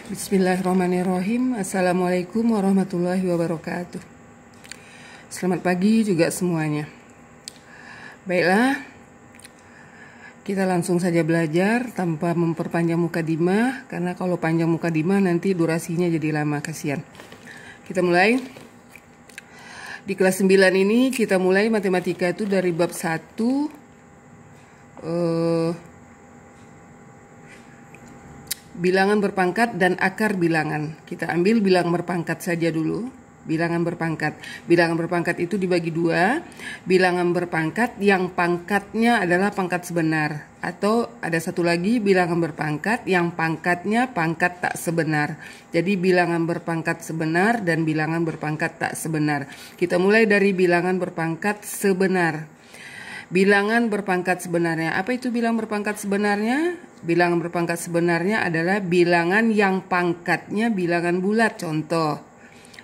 Bismillahirrahmanirrahim. Assalamualaikum warahmatullahi wabarakatuh. Selamat pagi juga semuanya. Baiklah, kita langsung saja belajar tanpa memperpanjang mukadimah, karena kalau panjang mukadimah nanti durasinya jadi lama, kasihan. Kita mulai. Di kelas 9 ini kita mulai matematika itu dari bab 1 bilangan berpangkat dan akar bilangan. Kita ambil bilangan berpangkat saja dulu. Bilangan berpangkat. Bilangan berpangkat itu dibagi dua. Bilangan berpangkat yang pangkatnya adalah pangkat sebenar. Atau ada satu lagi bilangan berpangkat yang pangkatnya pangkat tak sebenar. Jadi bilangan berpangkat sebenar dan bilangan berpangkat tak sebenar. Kita mulai dari bilangan berpangkat sebenar. Bilangan berpangkat sebenarnya. Apa itu bilangan berpangkat sebenarnya? Bilangan berpangkat sebenarnya adalah bilangan yang pangkatnya bilangan bulat. Contoh,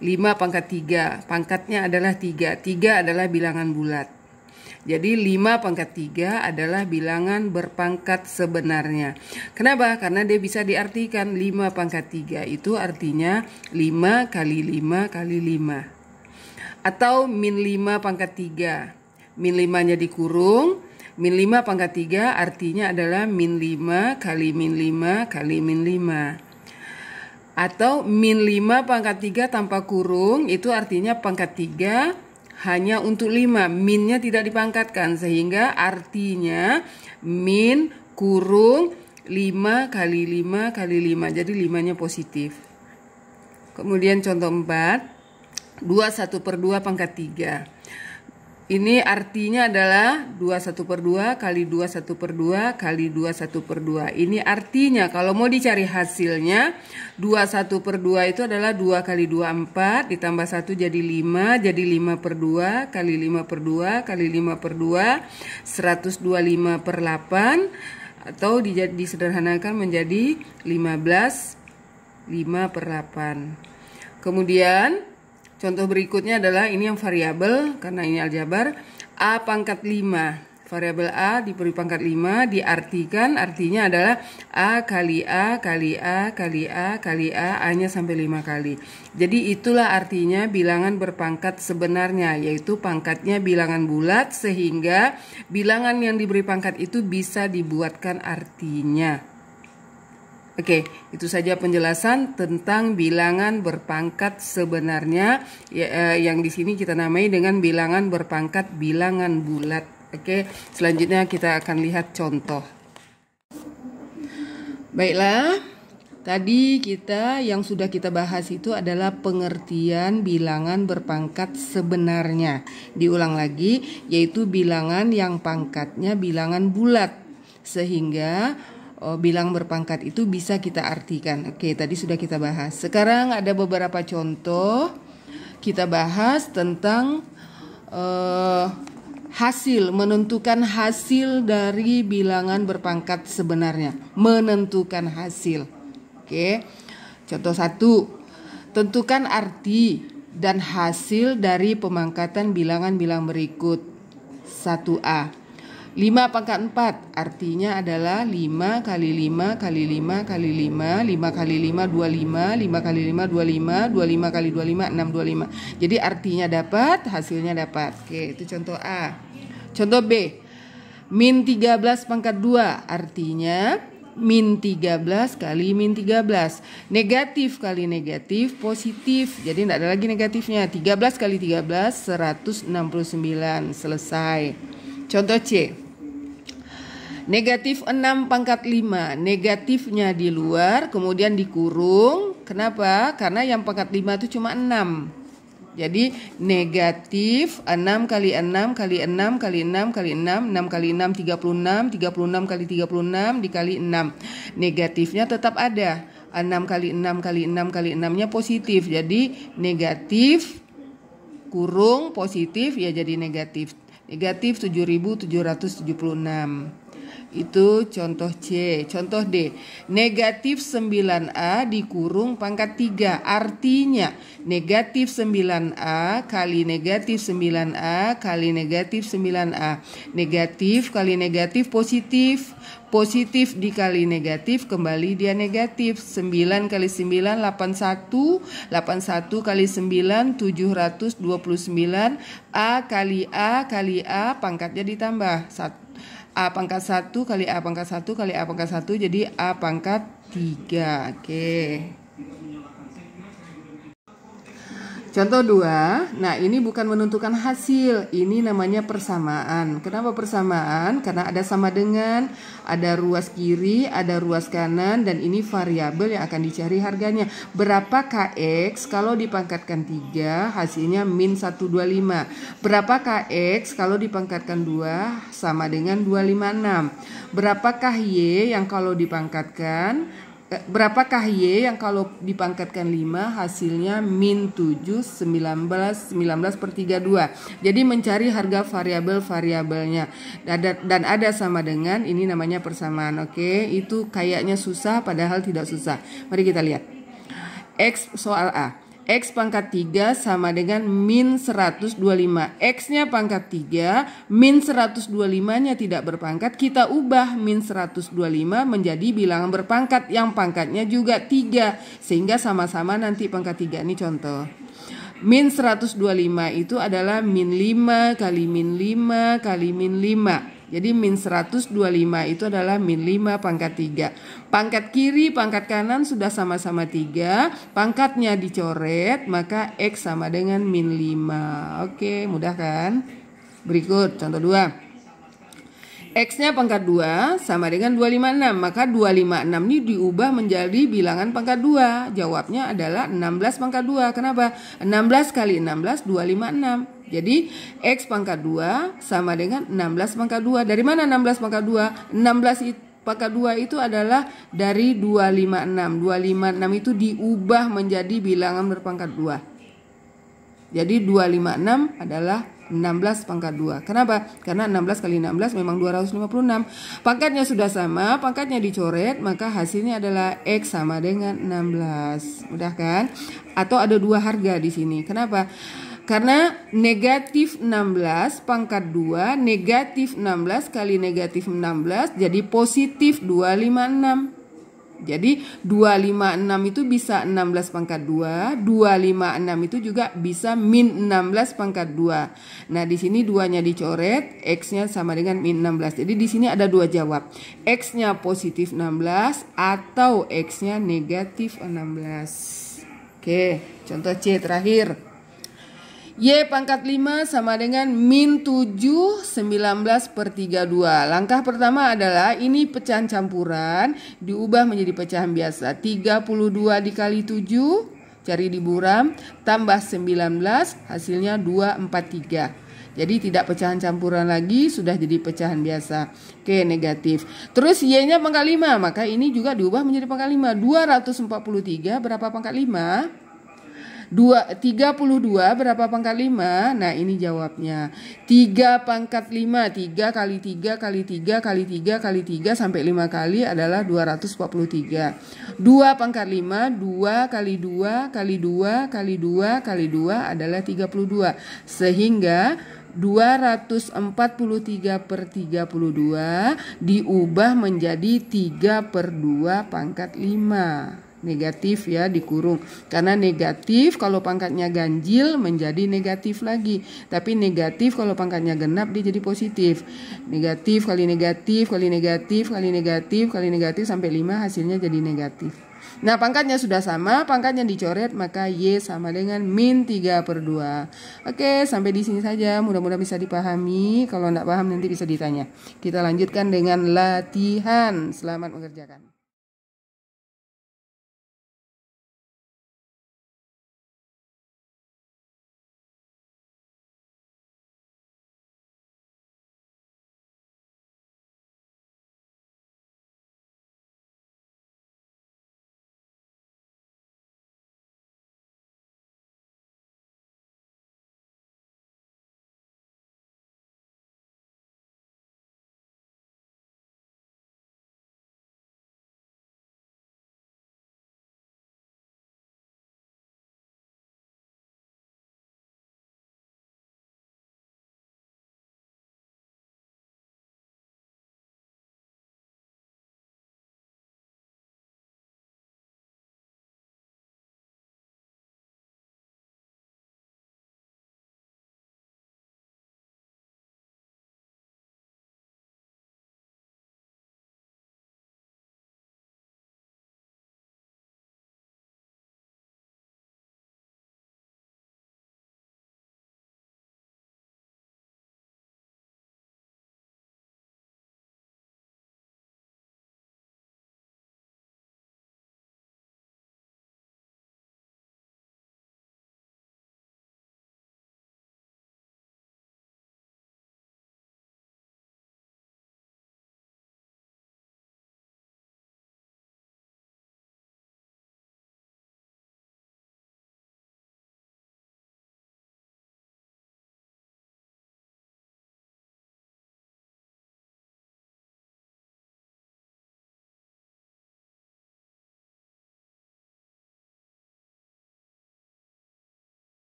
5 pangkat 3, pangkatnya adalah 3. 3 adalah bilangan bulat. Jadi 5 pangkat 3 adalah bilangan berpangkat sebenarnya. Kenapa? Karena dia bisa diartikan 5 pangkat 3 itu artinya 5 kali 5 kali 5. Atau min 5 pangkat 3. Min 5-nya dikurung. Min 5 pangkat 3 artinya adalah min 5 kali min 5 kali min 5. Atau min 5 pangkat 3 tanpa kurung itu artinya pangkat 3 hanya untuk 5. Minnya tidak dipangkatkan sehingga artinya min kurung 5 kali 5 kali 5. Jadi 5-nya positif. Kemudian contoh 4. 21/2 pangkat 3. Ini artinya adalah 21/2 kali 21/2 kali 21/2. Ini artinya kalau mau dicari hasilnya 21/2 itu adalah 2 kali 2 4 ditambah 1 jadi 5. Jadi 5/2 kali 5/2 kali 5/2 125/8 atau disederhanakan menjadi 15 5/8. Kemudian contoh berikutnya adalah ini yang variabel, karena ini aljabar. A pangkat 5. Variabel A diberi pangkat 5 diartikan artinya adalah A kali A kali A kali A kali A, A-nya sampai 5 kali. Jadi itulah artinya bilangan berpangkat sebenarnya, yaitu pangkatnya bilangan bulat sehingga bilangan yang diberi pangkat itu bisa dibuatkan artinya. Oke, itu saja penjelasan tentang bilangan berpangkat sebenarnya yang di sini kita namai dengan bilangan berpangkat bilangan bulat. Oke, selanjutnya kita akan lihat contoh. Baiklah, tadi yang sudah kita bahas itu adalah pengertian bilangan berpangkat sebenarnya. Diulang lagi, yaitu bilangan yang pangkatnya bilangan bulat sehingga bilangan berpangkat itu bisa kita artikan. Oke, tadi sudah kita bahas. Sekarang ada beberapa contoh. Kita bahas tentang menentukan hasil dari bilangan berpangkat sebenarnya. Menentukan hasil. Oke. Contoh 1. Tentukan arti dan hasil dari pemangkatan bilangan-bilangan berikut. 1A. 5 pangkat 4 artinya adalah 5 kali 5 kali 5 kali 5, 5 kali 5 25, 5 kali 5 25, 25 kali 25 625. Jadi artinya dapat, hasilnya dapat. Oke, itu contoh A. Contoh B. Min 13 pangkat 2 artinya min 13 kali min 13. Negatif kali negatif positif. Jadi tidak ada lagi negatifnya. 13 kali 13 169. Selesai. Contoh C. Negatif 6 pangkat 5. Negatifnya di luar kemudian dikurung. Kenapa? Karena yang pangkat 5 itu cuma 6. Jadi negatif 6 kali 6 kali 6 kali 6 kali 6, 6 kali 6 36, 36 kali 36 dikali 6. Negatifnya tetap ada. 6 kali 6 kali 6 kali 6-nya positif. Jadi negatif kurung positif ya jadi negatif. Negatif 7.776. Itu contoh C. Contoh D, negatif 9A dikurung pangkat 3. Artinya negatif 9A kali negatif 9A kali negatif 9A. Negatif kali negatif positif. Positif dikali negatif kembali dia negatif. 9 kali 9 81. 81 kali 9 729. A kali A pangkatnya ditambah. A pangkat 1 kali A pangkat 1 kali A pangkat 1 jadi A pangkat 3. Oke. Contoh 2, nah ini bukan menentukan hasil, ini namanya persamaan. Kenapa persamaan? Karena ada sama dengan, ada ruas kiri, ada ruas kanan, dan ini variabel yang akan dicari harganya. Berapa Kx kalau dipangkatkan 3, hasilnya min 125. Berapa Kx kalau dipangkatkan 2, sama dengan 256. Berapakah Y yang kalau dipangkatkan Berapakah Y yang kalau dipangkatkan 5 hasilnya min 7 19 per 32. Jadi mencari harga variabel-variabelnya dan ada sama dengan, ini namanya persamaan. Oke, itu kayaknya susah padahal tidak susah. Mari kita lihat. X soal A. X pangkat 3 sama dengan min 125. X-nya pangkat 3, min 125-nya tidak berpangkat. Kita ubah min 125 menjadi bilangan berpangkat yang pangkatnya juga 3. Sehingga sama-sama nanti pangkat 3. Ini contoh. Min 125 itu adalah min 5 kali min 5 kali min 5. Jadi min 125 itu adalah min 5 pangkat 3. Pangkat kiri, pangkat kanan sudah sama-sama 3. Pangkatnya dicoret, maka X sama dengan min 5. Oke, mudah kan? Berikut contoh 2. X-nya pangkat 2 sama dengan 256. Maka 256 ini diubah menjadi bilangan pangkat 2. Jawabnya adalah 16 pangkat 2. Kenapa? 16 kali 16, 256. Jadi X pangkat 2 sama dengan 16 pangkat 2. Dari mana 16 pangkat 2? 16 pangkat 2 itu adalah dari 256. 256 itu diubah menjadi bilangan berpangkat 2. Jadi 256 adalah 16 pangkat 2. Kenapa? Karena 16 kali 16 memang 256. Pangkatnya sudah sama, pangkatnya dicoret, maka hasilnya adalah X sama dengan 16. Mudah kan? Atau ada dua harga di sini. Kenapa? Karena negatif 16 pangkat 2, negatif 16 kali negatif 16 jadi positif 256. Jadi 256 itu bisa 16 pangkat 2, 256 itu juga bisa min 16 pangkat 2. Nah, di sini 2-nya dicoret, X-nya sama dengan min 16. Jadi di sini ada dua jawab. X-nya positif 16 atau X-nya negatif 16. Oke, contoh C terakhir. Y pangkat 5 sama dengan min 7 19 per 32. Langkah pertama adalah ini pecahan campuran diubah menjadi pecahan biasa. 32 dikali 7, cari di buram, tambah 19, hasilnya 243. Jadi tidak pecahan campuran lagi, sudah jadi pecahan biasa. Oke, negatif. Terus Y-nya pangkat 5, maka ini juga diubah menjadi pangkat 5. 243 berapa pangkat 5? 32 berapa pangkat 5? Nah, ini jawabnya 3 pangkat 5. 3 kali 3 kali 3 kali 3 kali 3 sampai 5 kali adalah 243. 2 pangkat 5, 2 kali 2 kali 2 kali 2 kali 2 adalah 32. Sehingga 243 per 32 diubah menjadi 3 per 2 pangkat 5. Negatif ya, dikurung. Karena negatif kalau pangkatnya ganjil menjadi negatif lagi. Tapi negatif kalau pangkatnya genap dia jadi positif. Negatif kali negatif kali negatif kali negatif kali negatif sampai 5 hasilnya jadi negatif. Nah, pangkatnya sudah sama, pangkatnya dicoret, maka Y sama dengan min 3 per 2. Oke, sampai di sini saja. Mudah-mudahan bisa dipahami. Kalau tidak paham nanti bisa ditanya. Kita lanjutkan dengan latihan. Selamat mengerjakan.